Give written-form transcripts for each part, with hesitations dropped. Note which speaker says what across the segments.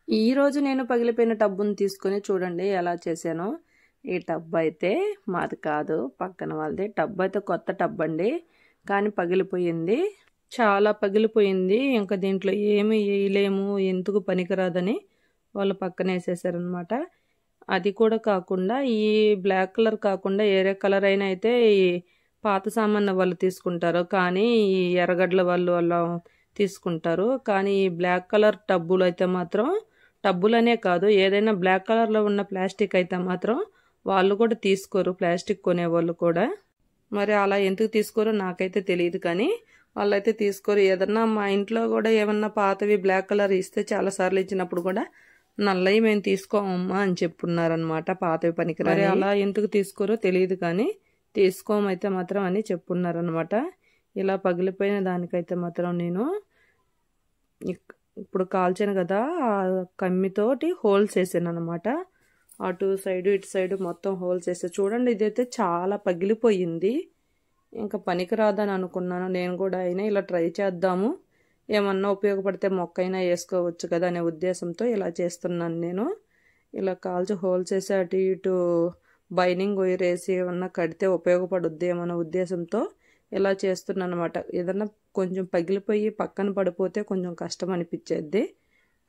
Speaker 1: ఈరోజు నేను పగిలిపోయిన టబ్బుని తీసుకొని చూడండి ఎలా చేశానో. ఈ టబ్ అయితే మాది కాదు, పక్కన వాళ్ళది. టబ్ అయితే కొత్త టబ్ అండి, కానీ పగిలిపోయింది. చాలా పగిలిపోయింది. ఇంకా దీంట్లో ఏమి వేయలేము, ఎందుకు పనికిరాదని వాళ్ళు పక్కన వేసేసారనమాట. అది కూడా కాకుండా ఈ బ్లాక్ కలర్ కాకుండా వేరే కలర్ అయినా అయితే ఈ పాత సామాన్లు వాళ్ళు తీసుకుంటారు, కానీ ఈ ఎర్రగడ్డల వాళ్ళు తీసుకుంటారు. కానీ ఈ బ్లాక్ కలర్ టబ్బులు అయితే మాత్రం, టబ్బులనే కాదు ఏదైనా బ్లాక్ కలర్లో ఉన్న ప్లాస్టిక్ అయితే మాత్రం వాళ్ళు కూడా తీసుకోరు, ప్లాస్టిక్ కొనేవాళ్ళు కూడా. మరి అలా ఎందుకు తీసుకోరో నాకైతే తెలియదు, కానీ వాళ్ళైతే తీసుకోరు. ఏదన్నా మా ఇంట్లో కూడా ఏమన్నా పాతవి బ్లాక్ కలర్ ఇస్తే చాలాసార్లు ఇచ్చినప్పుడు కూడా నల్లవి మేము తీసుకోమమ్మా అని చెప్పున్నారనమాట, పాతవి పనికిరాని. అలా ఎందుకు తీసుకోరో తెలియదు, కానీ తీసుకోమైతే మాత్రం అని చెప్పున్నారనమాట. ఇలా పగిలిపోయిన దానికైతే మాత్రం నేను ఇప్పుడు కాల్చాను కదా, ఆ కమ్మితోటి హోల్స్ వేసాను అనమాట. అటు సైడు ఇటు సైడు మొత్తం హోల్స్ వేసా. చూడండి, ఇదైతే చాలా పగిలిపోయింది. ఇంకా పనికిరాదని అనుకున్నాను నేను కూడా. అయినా ఇలా ట్రై చేద్దాము, ఏమన్నా ఉపయోగపడితే మొక్క అయినా వేసుకోవచ్చు కదా అనే ఉద్దేశంతో ఇలా చేస్తున్నాను నేను. ఇలా కాల్చి హోల్స్ వేసి అటు ఇటు బైనింగ్ వైర్ వేసి ఏమన్నా కడితే ఉపయోగపడుద్ది ఏమన్న ఉద్దేశంతో ఇలా చేస్తున్నాను అనమాట. ఏదన్నా కొంచెం పగిలిపోయి పక్కన పడిపోతే కొంచెం కష్టం అనిపించేది,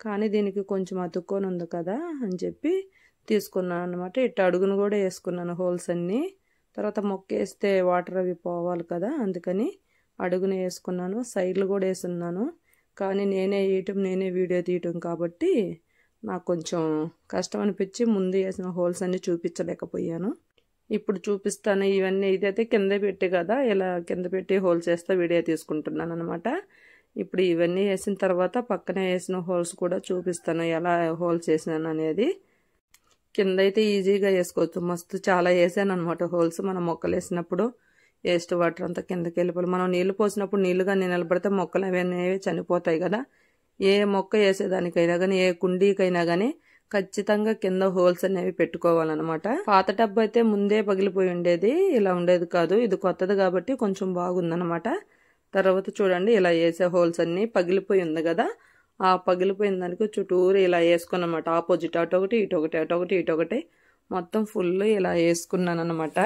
Speaker 1: కానీ దీనికి కొంచెం అతుక్కొని ఉంది కదా అని చెప్పి తీసుకున్నాను అనమాట. ఇటు అడుగును కూడా వేసుకున్నాను హోల్స్ అన్నీ. తర్వాత మొక్క వేస్తే వాటర్ అవి పోవాలి కదా, అందుకని అడుగును వేసుకున్నాను. సైడ్లు కూడా వేసున్నాను, కానీ నేనే వేయటం నేనే వీడియో తీయటం కాబట్టి నాకు కొంచెం కష్టం అనిపించి ముందు వేసిన హోల్స్ అన్నీ చూపించలేకపోయాను. ఇప్పుడు చూపిస్తాను ఇవన్నీ. ఇదైతే కింద పెట్టి కదా, ఇలా కింద పెట్టి హోల్స్ వేస్తే వీడియో తీసుకుంటున్నాను అనమాట. ఇప్పుడు ఇవన్నీ వేసిన తర్వాత పక్కనే వేసిన హోల్స్ కూడా చూపిస్తాను, ఎలా హోల్స్ వేసినాను అనేది. కింద అయితే ఈజీగా వేసుకోవచ్చు, మస్తు చాలా వేసాను అనమాట హోల్స్. మనం మొక్కలు వేసినప్పుడు వేస్ట్ వాటర్ అంతా కిందకి వెళ్ళిపోయి, మనం నీళ్లు పోసినప్పుడు నీళ్లుగా నిలబడితే మొక్కలు అవన్నీ చనిపోతాయి కదా. ఏ మొక్క వేసేదానికైనా కానీ, ఏ కుండీకైనా కానీ ఖచ్చితంగా కింద హోల్స్ అనేవి పెట్టుకోవాలన్నమాట. పాత టబ్ అయితే ముందే పగిలిపోయి ఉండేది, ఇలా ఉండేది కాదు. ఇది కొత్తది కాబట్టి కొంచెం బాగుందన్నమాట. తర్వాత చూడండి, ఇలా వేసే హోల్స్ అన్ని పగిలిపోయి ఉంది కదా, ఆ పగిలిపోయిన దానికి చుట్టూరు ఇలా వేసుకున్నమాట. ఆపోజిట్ అటొకటి ఇటొకటి, అటొకటి ఇటొకటి మొత్తం ఫుల్ ఇలా వేసుకున్నాను అనమాట.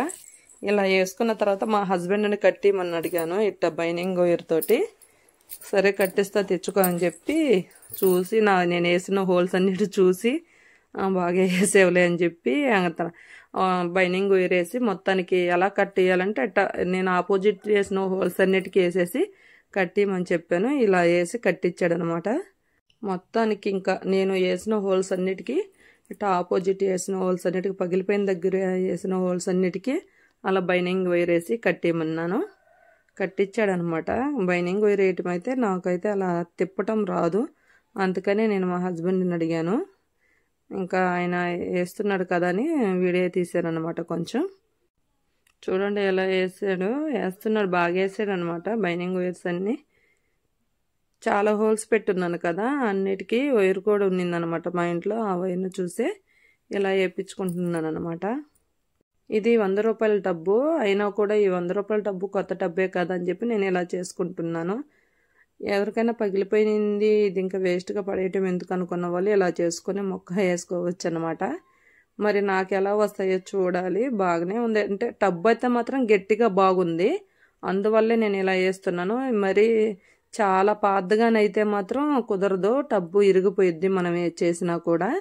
Speaker 1: ఇలా వేసుకున్న తర్వాత మా హస్బెండ్ని కట్టిమని అడిగాను, ఇట్లా బైనింగ్ వైర్ తోటి. సరే కట్టిస్తా తెచ్చుకో అని చెప్పి చూసి నేను వేసిన హోల్స్ అన్నిటి చూసి బాగా వేసేవలే అని చెప్పి బైనింగ్ వైర్ వేసి మొత్తానికి ఎలా కట్టేయాలంటే అట్టా నేను ఆపోజిట్ వేసిన హోల్స్ అన్నిటికీ వేసేసి కట్టిమని చెప్పాను. ఇలా వేసి కట్టించాడు అనమాట. మొత్తానికి ఇంకా నేను వేసిన హోల్స్ అన్నిటికీ ఇట్లా ఆపోజిట్ వేసిన హోల్స్ అన్నిటికీ, పగిలిపోయిన దగ్గర వేసిన హోల్స్ అన్నిటికీ అలా బైనింగ్ వైర్ వేసి కట్టేయమన్నాను. కట్టించాడనమాట. బైనింగ్ వైర్ వేయటం అయితే నాకైతే అలా తిప్పటం రాదు, అందుకనే నేను మా హస్బెండ్ని అడిగాను. ఇంకా ఆయన వేస్తున్నాడు కదా అని వీడియో తీశాను అనమాట. కొంచెం చూడండి ఎలా వేస్తున్నాడు, బాగా వేసాడు అనమాట. బైనింగ్ వైర్స్ అన్నీ చాలా హోల్స్ పెట్టున్నాను కదా, అన్నిటికీ వైర్ కూడా ఉన్నిందనమాట మా ఇంట్లో. ఆ వైర్ను చూసే ఇలా వేయించుకుంటున్నాను అనమాట. ఇది 100 రూపాయల టబ్బు అయినా కూడా, ఈ 100 రూపాయల టబ్బు కొత్త టబ్బే కదా అని చెప్పి నేను ఇలా చేసుకుంటున్నాను. ఎవరికైనా పగిలిపోయింది ఇది ఇంకా వేస్ట్గా పడేయటం ఎందుకు అనుకున్న వాళ్ళు ఇలా చేసుకొని మొక్క వేసుకోవచ్చు అనమాట. మరి నాకు ఎలా వస్తాయో చూడాలి. బాగానే ఉంది, అంటే టబ్బు అయితే మాత్రం గట్టిగా బాగుంది, అందువల్లే నేను ఇలా వేస్తున్నాను. మరి చాలా పాతగానైతే మాత్రం కుదరదు, టబ్బు ఇరిగిపోయిద్ది మనం చేసినా కూడా.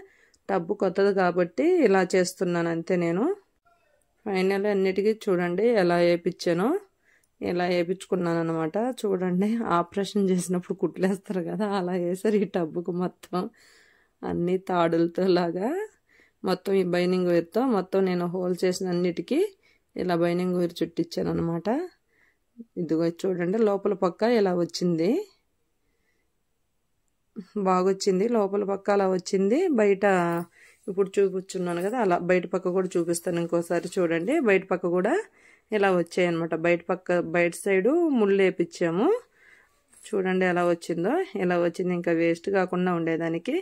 Speaker 1: టబ్బు కొత్తది కాబట్టి ఇలా చేస్తున్నాను అంతే నేను. ఫైనల్ అన్నిటికీ చూడండి ఎలా వేయించానో, ఇలా వేయించుకున్నాను అనమాట. చూడండి, ఆపరేషన్ చేసినప్పుడు కుట్లేస్తారు కదా, అలా వేసారు ఈ టబ్బుకు మొత్తం అన్ని తాడులతో లాగా. మొత్తం ఈ బైనింగ్ వైర్తో మొత్తం నేను హోల్ చేసిన అన్నిటికీ ఇలా బైనింగ్ వైర్ చుట్టించాను అనమాట. ఇదిగో చూడండి, లోపల పక్క ఇలా వచ్చింది, బాగొచ్చింది. లోపల పక్క అలా వచ్చింది, బయట ఇప్పుడు చూపించున్నాను కదా అలా బయట పక్క కూడా చూపిస్తాను ఇంకోసారి. చూడండి, బయట పక్క కూడా ఇలా వచ్చాయి అనమాట. బయట సైడు ముళ్ళు వేపించాము. చూడండి ఎలా వచ్చిందో. ఇలా వచ్చింది, ఇంకా వేస్ట్ కాకుండా ఉండేదానికి.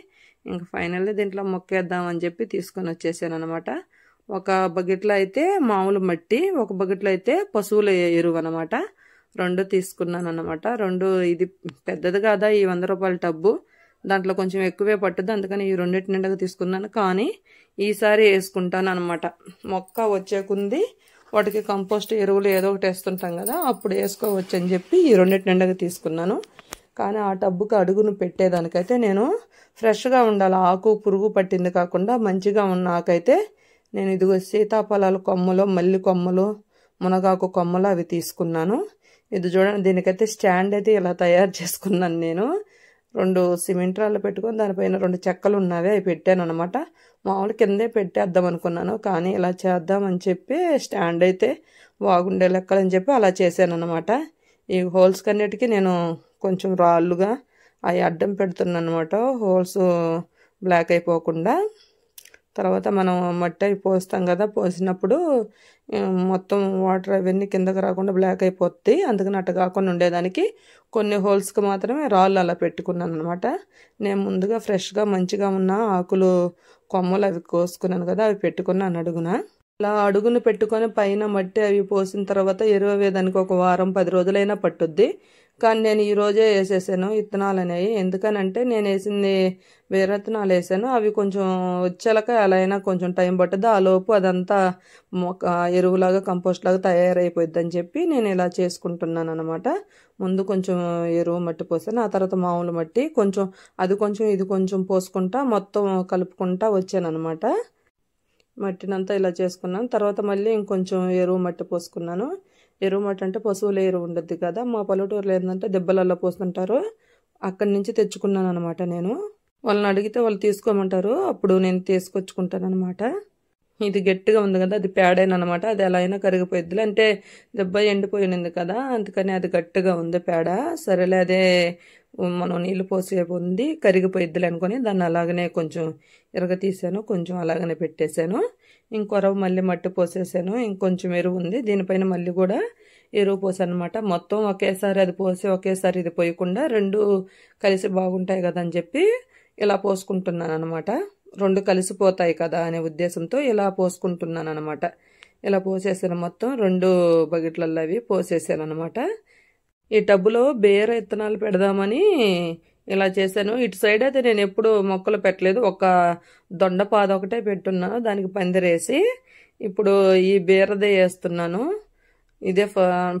Speaker 1: ఇంకా ఫైనల్లీ దీంట్లో మొక్కేద్దామని చెప్పి తీసుకొని వచ్చేసాను అనమాట. ఒక బకెట్లో అయితే మామూలు మట్టి, ఒక బకెట్లో అయితే పశువుల ఎరువు అనమాట. 2 తీసుకున్నాను అనమాట. 2 ఇది పెద్దది కాదా ఈ 100 రూపాయల టబ్బు, దాంట్లో కొంచెం ఎక్కువే పట్టుద్ది, అందుకని ఈ రెండింటి నిండుగా తీసుకున్నాను. కానీ ఈసారి వేసుకుంటాను అనమాట. మొక్క వచ్చేకుంది వాటికి కంపోస్ట్ ఎరువులు ఏదో ఒకటి వేస్తుంటాం కదా, అప్పుడు వేసుకోవచ్చు అని చెప్పి ఈ రెండింటి నిండుగా తీసుకున్నాను. కానీ ఆ టబ్బుకి అడుగును పెట్టేదానికైతే నేను ఫ్రెష్గా ఉండాలి, ఆకు పురుగు పట్టింది కాకుండా మంచిగా ఉన్న ఆకైతే నేను ఇదిగో సీతాఫలాల కొమ్మలు, మల్లి కొమ్మలు, మునగాకు కొమ్మలు అవి తీసుకున్నాను. ఇది చూడండి, దీనికైతే స్టాండ్ అయితే ఇలా తయారు చేసుకున్నాను నేను. 2 సిమెంట్ రాళ్ళు పెట్టుకొని దానిపైన 2 చెక్కలు ఉన్నవి, అవి పెట్టాను అనమాట. మామూలు కిందే పెట్టేద్దాం అనుకున్నాను, కానీ ఇలా చేద్దామని చెప్పి స్టాండ్ అయితే బాగుండే లెక్కలని చెప్పి అలా చేశాను అనమాట. ఈ హోల్స్ కన్నిటికీ నేను కొంచెం రాళ్ళుగా అవి అడ్డం పెడుతున్నాను అనమాట, హోల్స్ బ్లాక్ అయిపోకుండా. తర్వాత మనం మట్టి అవి పోస్తాం కదా, పోసినప్పుడు మొత్తం వాటర్ అవన్నీ కిందకి రాకుండా బ్లాక్ అయిపోద్ది. అందుకని అట్ట కాకుండా ఉండేదానికి కొన్ని హోల్స్కి మాత్రమే రాళ్ళు అలా పెట్టుకున్నాను అనమాట. నేను ముందుగా ఫ్రెష్గా మంచిగా ఉన్న ఆకులు కొమ్మలు అవి కోసుకున్నాను కదా, అవి పెట్టుకున్నాను అడుగున. అలా అడుగును పెట్టుకొని పైన మట్టి అవి పోసిన తర్వాత ఎరువు వేయడానికి ఒక వారం 10 రోజులైనా పట్టుద్ది. కానీ నేను ఈరోజే వేసేసాను విత్తనాలు అనేవి. ఎందుకనంటే నేను వేసింది వేరే విత్తనాలు వేసాను, అవి కొంచెం వచ్చేలాక అలా అయినా కొంచెం టైం పట్టుద్ది. ఆ లోపు అదంతా మొక్క ఎరువులాగా కంపోస్ట్ లాగా తయారైపోద్ది అని చెప్పి నేను ఇలా చేసుకుంటున్నాను అనమాట. ముందు కొంచెం ఎరువు మట్టి పోసాను, ఆ తర్వాత మామూలు మట్టి కొంచెం అది కొంచెం ఇది కొంచెం పోసుకుంటా మొత్తం కలుపుకుంటా వచ్చాను అనమాట. మట్టినంతా ఇలా చేసుకున్నాను. తర్వాత మళ్ళీ ఇంకొంచెం ఎరువు మట్టి పోసుకున్నాను. ఎరువు మట్టి అంటే పశువుల ఎరువు ఉండద్ది కదా, మా పల్లెటూరులో ఏంటంటే దెబ్బలలో పోస్తుంటారు, అక్కడి నుంచి తెచ్చుకున్నాను అనమాట. నేను వాళ్ళని అడిగితే వాళ్ళు తీసుకోమంటారు, అప్పుడు నేను తీసుకొచ్చుకుంటాను అనమాట. ఇది గట్టిగా ఉంది కదా, అది పేడేనమాట, అది ఎలా అయినా కరిగిపోయిద్ది. అంటే దెబ్బ ఎండిపోయింది కదా, అందుకని అది గట్టిగా ఉంది పేడ. సరేలే అదే మనం నీళ్ళు పోసే ఉంది కరిగిపోయిద్దిలే అనుకొని దాన్ని అలాగనే కొంచెం తీసాను, కొంచెం అలాగనే పెట్టేశాను. ఇంకొరవ మళ్ళీ మట్టి పోసేసాను, ఇంకొంచెం ఎరువు ఉంది, దీనిపైన మళ్ళీ కూడా ఎరువు పోసాను అనమాట. మొత్తం ఒకేసారి అది పోసి ఒకేసారి ఇది పోయకుండా 2 కలిసి బాగుంటాయి కదా అని చెప్పి ఇలా పోసుకుంటున్నాను అనమాట. 2 కలిసిపోతాయి కదా అనే ఉద్దేశంతో ఇలా పోసుకుంటున్నాను అనమాట. ఇలా పోసేసాను, మొత్తం 2 బకెట్లలో అవి పోసేసాను అనమాట. ఈ టబ్బులో బేర విత్తనాలు పెడదామని ఇలా చేశాను. ఇటు సైడ్ అయితే నేను ఎప్పుడు మొక్కలు పెట్టలేదు, ఒక దొండపాద ఒకటే పెట్టున్నాను, దానికి పందిరేసి ఇప్పుడు ఈ బీరదే వేస్తున్నాను. ఇదే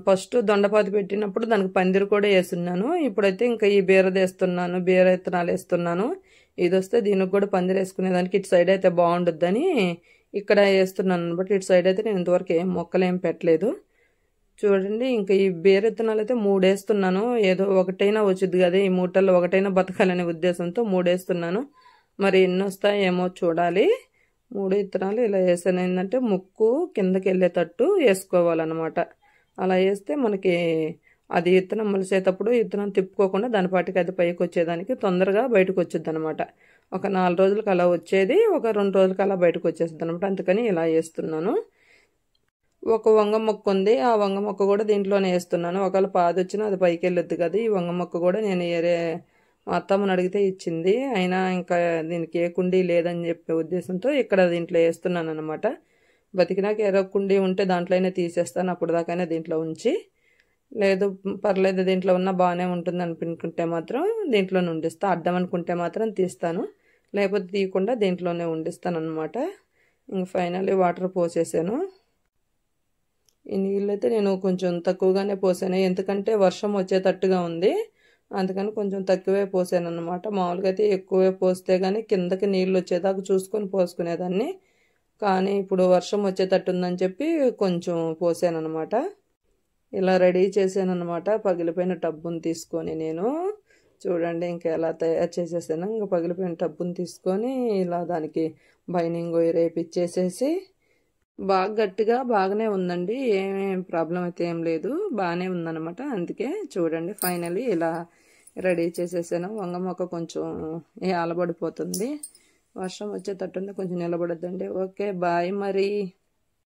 Speaker 1: ఫస్ట్ దొండపాద పెట్టినప్పుడు దానికి పందిరి కూడా వేస్తున్నాను. ఇప్పుడైతే ఇంకా ఈ బీరదే వేస్తున్నాను, బీర విత్తనాలు వేస్తున్నాను. ఇది వస్తే దీనికి కూడా పందిరి వేసుకునేదానికి ఇటు సైడ్ అయితే బాగుంటుందని ఇక్కడ వేస్తున్నాను అనమాట. ఇటు సైడ్ అయితే నేను ఇంతవరకు ఏం మొక్కలు ఏం పెట్టలేదు. చూడండి, ఇంకా ఈ బీర విత్తనాలు అయితే 3 వేస్తున్నాను. ఏదో ఒకటైనా వచ్చింది కదా, ఈ మూటల్లో ఒకటైనా బతకాలనే ఉద్దేశంతో 3 వేస్తున్నాను. మరి ఎన్ని వస్తాయేమో చూడాలి. 3 విత్తనాలు ఇలా వేసాను. ఏంటంటే ముక్కు కిందకి వెళ్ళేటట్టు వేసుకోవాలన్నమాట. అలా వేస్తే మనకి అది విత్తనం మొలిసేటప్పుడు విత్తనం తిప్పుకోకుండా దాని పాటికి అది పైకి వచ్చేదానికి తొందరగా బయటకు వచ్చేది అనమాట. ఒక 4 రోజులకు అలా వచ్చేది, ఒక 2 రోజులకు అలా బయటకు వచ్చేస్తుంది అనమాట. అందుకని ఇలా వేస్తున్నాను. ఒక వంగ మొక్క ఉంది, ఆ వంగ మొక్క కూడా దీంట్లోనే వేస్తున్నాను. ఒకవేళ పాది వచ్చినా అది పైకి వెళ్ళొద్దు కదా. ఈ వంగ మొక్క కూడా నేను వేరే మా అత్తమ్మని అడిగితే ఇచ్చింది, అయినా ఇంకా దీనికి ఏ కుండీ లేదని చెప్పే ఉద్దేశంతో ఇక్కడ దీంట్లో వేస్తున్నాను అనమాట. బతికినాక ఏదో కుండీ ఉంటే దాంట్లోనే తీసేస్తాను, అప్పుడు దాకైనా దీంట్లో ఉంచి, లేదు పర్లేదు దీంట్లో ఉన్న బాగానే ఉంటుంది అనుకుంటే మాత్రం దీంట్లోనే ఉండిస్తా. అడ్డం అనుకుంటే మాత్రం తీస్తాను, లేకపోతే తీయకుండా దీంట్లోనే ఉండిస్తాను అనమాట. ఇంక ఫైనల్లీ వాటర్ పోసేసాను. ఈ నీళ్ళైతే నేను కొంచెం తక్కువగానే పోసాను, ఎందుకంటే వర్షం వచ్చేటట్టుగా ఉంది, అందుకని కొంచెం తక్కువే పోసాను అనమాట. మామూలుగా అయితే ఎక్కువే పోస్తే కానీ కిందకి నీళ్ళు వచ్చేదాకా చూసుకొని పోసుకునేదాన్ని, కానీ ఇప్పుడు వర్షం వచ్చేటట్టు ఉందని చెప్పి కొంచెం పోసాను అనమాట. ఇలా రెడీ చేశాను అనమాట. పగిలిపోయిన టబ్బుని తీసుకొని నేను చూడండి ఇంకా ఎలా తయారు చేసేసాను. ఇంకా పగిలిపోయిన టబ్బుని తీసుకొని ఇలా దానికి బైనింగ్ రేపిచ్చేసేసి బాగా గట్టిగా బాగానే ఉందండి, ఏమేం ప్రాబ్లం అయితే ఏం లేదు, బాగానే ఉందన్నమాట. అందుకే చూడండి ఫైనల్లీ ఇలా రెడీ చేసేసాను. వంగ మొక్క కొంచెం ఆలబడిపోతుంది, వర్షం వచ్చేటట్టుంది, కొంచెం నిలబడద్దండి. ఓకే బాయ్ మరి.